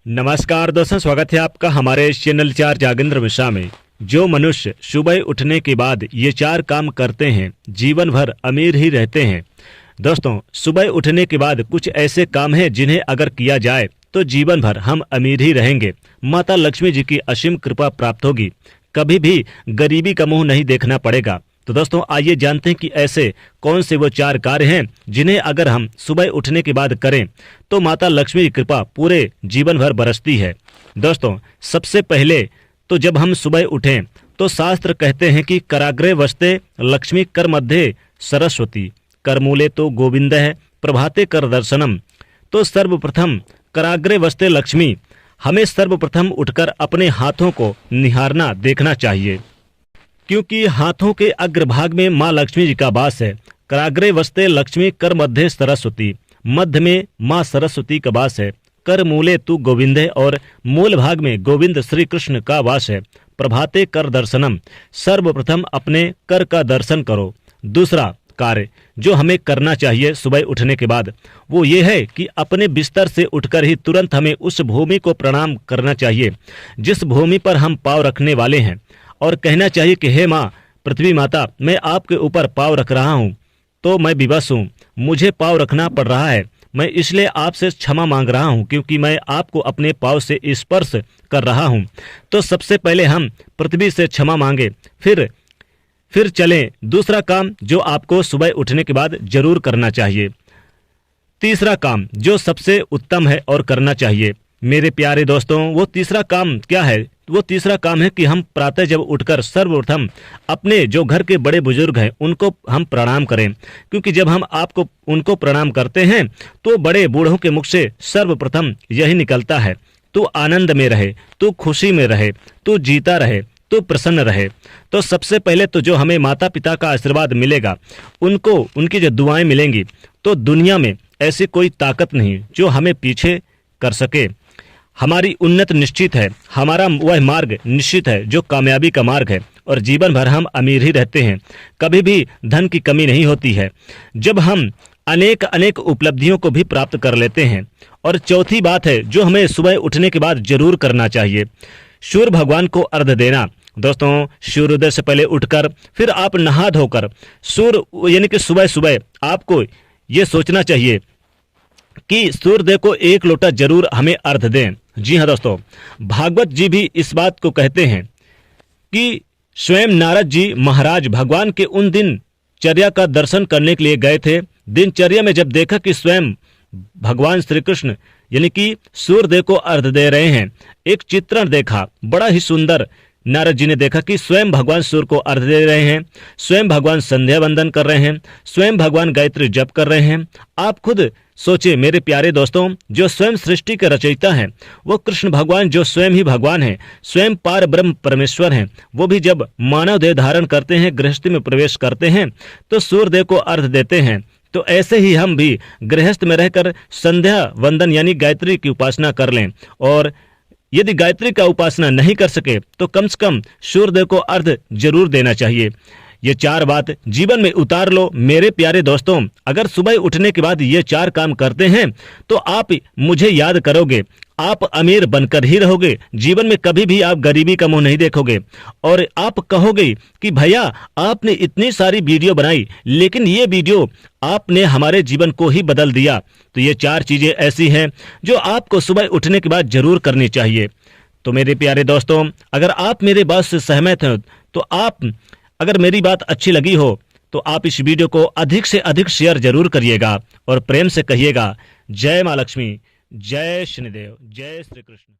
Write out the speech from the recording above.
नमस्कार दोस्तों, स्वागत है आपका हमारे चैनल 4 जागेंद्र मिश्रा में। जो मनुष्य सुबह उठने के बाद ये 4 काम करते हैं जीवन भर अमीर ही रहते हैं। दोस्तों, सुबह उठने के बाद कुछ ऐसे काम हैं जिन्हें अगर किया जाए तो जीवन भर हम अमीर ही रहेंगे। माता लक्ष्मी जी की असीम कृपा प्राप्त होगी, कभी भी गरीबी का मुंह नहीं देखना पड़ेगा। तो दोस्तों, आइए जानते हैं कि ऐसे कौन से वो 4 कार्य हैं जिन्हें अगर हम सुबह उठने के बाद करें तो माता लक्ष्मी की कृपा पूरे जीवन भर बरसती है। दोस्तों, सबसे पहले तो जब हम सुबह उठें तो शास्त्र कहते हैं कि कराग्रे वस्ते लक्ष्मी कर मध्य सरस्वती करमूले तो गोविंद है प्रभाते कर दर्शनम। तो सर्वप्रथम कराग्रे वस्ते लक्ष्मी, हमें सर्वप्रथम उठकर अपने हाथों को निहारना देखना चाहिए, क्योंकि हाथों के अग्रभाग में माँ लक्ष्मी जी का वास है। कराग्रे वस्ते लक्ष्मी कर मध्य सरस्वती, मध्य में माँ सरस्वती का वास है। कर मूले तू गोविंद है, और मूल भाग में गोविंद श्री कृष्ण का वास है। प्रभाते कर दर्शनम, सर्वप्रथम अपने कर का दर्शन करो। दूसरा कार्य जो हमें करना चाहिए सुबह उठने के बाद वो ये है कि अपने बिस्तर से उठकर ही तुरंत हमें उस भूमि को प्रणाम करना चाहिए जिस भूमि पर हम पाँव रखने वाले हैं, और कहना चाहिए कि हे माँ पृथ्वी माता, मैं आपके ऊपर पाँव रख रहा हूँ तो मैं विवश हूँ, मुझे पाँव रखना पड़ रहा है, मैं इसलिए आपसे क्षमा मांग रहा हूँ क्योंकि मैं आपको अपने पाँव से स्पर्श कर रहा हूँ। तो सबसे पहले हम पृथ्वी से क्षमा मांगे, फिर चलें दूसरा काम जो आपको सुबह उठने के बाद जरूर करना चाहिए। तीसरा काम जो सबसे उत्तम है और करना चाहिए मेरे प्यारे दोस्तों, वो तीसरा काम क्या है? वो तीसरा काम है कि हम प्रातः जब उठकर सर्वप्रथम अपने जो घर के बड़े बुजुर्ग हैं उनको हम प्रणाम करें, क्योंकि जब हम आपको उनको प्रणाम करते हैं तो बड़े बूढ़ों के मुख से सर्वप्रथम यही निकलता है, तू आनंद में रहे, तू खुशी में रहे, तू जीता रहे, तू प्रसन्न रहे। तो सबसे पहले तो जो हमें माता पिता का आशीर्वाद मिलेगा, उनको उनकी जो दुआएं मिलेंगी, तो दुनिया में ऐसी कोई ताकत नहीं जो हमें पीछे कर सके। हमारी उन्नत निश्चित है, हमारा वह मार्ग निश्चित है जो कामयाबी का मार्ग है, और जीवन भर हम अमीर ही रहते हैं, कभी भी धन की कमी नहीं होती है जब हम अनेक अनेक उपलब्धियों को भी प्राप्त कर लेते हैं। और चौथी बात है जो हमें सुबह उठने के बाद जरूर करना चाहिए, सूर्य भगवान को अर्घ देना। दोस्तों, सूर्योदय से पहले उठकर फिर आप नहा धोकर सूर्य यानी कि सुबह सुबह आपको ये सोचना चाहिए कि सूर्योदय को 1 लोटा जरूर हमें अर्घ दें। जी हाँ दोस्तों, भागवत जी भी इस बात को कहते हैं कि स्वयं नारद जी महाराज भगवान के उन दिनचर्या का दर्शन करने के लिए गए थे। दिनचर्या में जब देखा कि स्वयं भगवान श्री कृष्ण यानी कि सूर्योदय को अर्घ दे रहे हैं, एक चित्रण देखा बड़ा ही सुंदर। नारद जी ने देखा कि स्वयं भगवान सूर्य को अर्घ दे रहे हैं, स्वयं भगवान संध्या वंदन कर रहे हैं, स्वयं भगवान गायत्री जप कर रहे हैं। आप खुद सोचे मेरे प्यारे दोस्तों, जो स्वयं सृष्टि के रचयिता हैं वो कृष्ण भगवान जो स्वयं ही भगवान हैं, स्वयं पार ब्रह्म परमेश्वर हैं, वो भी जब मानव देह धारण करते हैं, गृहस्थी में प्रवेश करते हैं तो सूर्योदय को अर्घ देते हैं। तो ऐसे ही हम भी गृहस्थ में रहकर संध्या वंदन यानी गायत्री की उपासना कर लें, और यदि गायत्री का उपासना नहीं कर सके तो कम से कम सूर्योदय को अर्घ जरूर देना चाहिए। ये 4 बात जीवन में उतार लो मेरे प्यारे दोस्तों। अगर सुबह उठने के बाद ये 4 काम करते हैं तो आप मुझे याद करोगे, आप अमीर बनकर ही रहोगे, जीवन में कभी भी आप गरीबी का मुंह नहीं देखोगे, और आप कहोगे कि भैया आपने इतनी सारी वीडियो बनाई लेकिन ये वीडियो आपने हमारे जीवन को ही बदल दिया। तो ये 4 चीजें ऐसी हैं जो आपको सुबह उठने के बाद जरूर करनी चाहिए। तो मेरे प्यारे दोस्तों, अगर आप मेरे बात से सहमत हैं तो आप अगर मेरी बात अच्छी लगी हो तो आप इस वीडियो को अधिक से अधिक शेयर जरूर करिएगा और प्रेम से कहिएगा जय माँ लक्ष्मी, जय शनिदेव, जय श्री कृष्ण।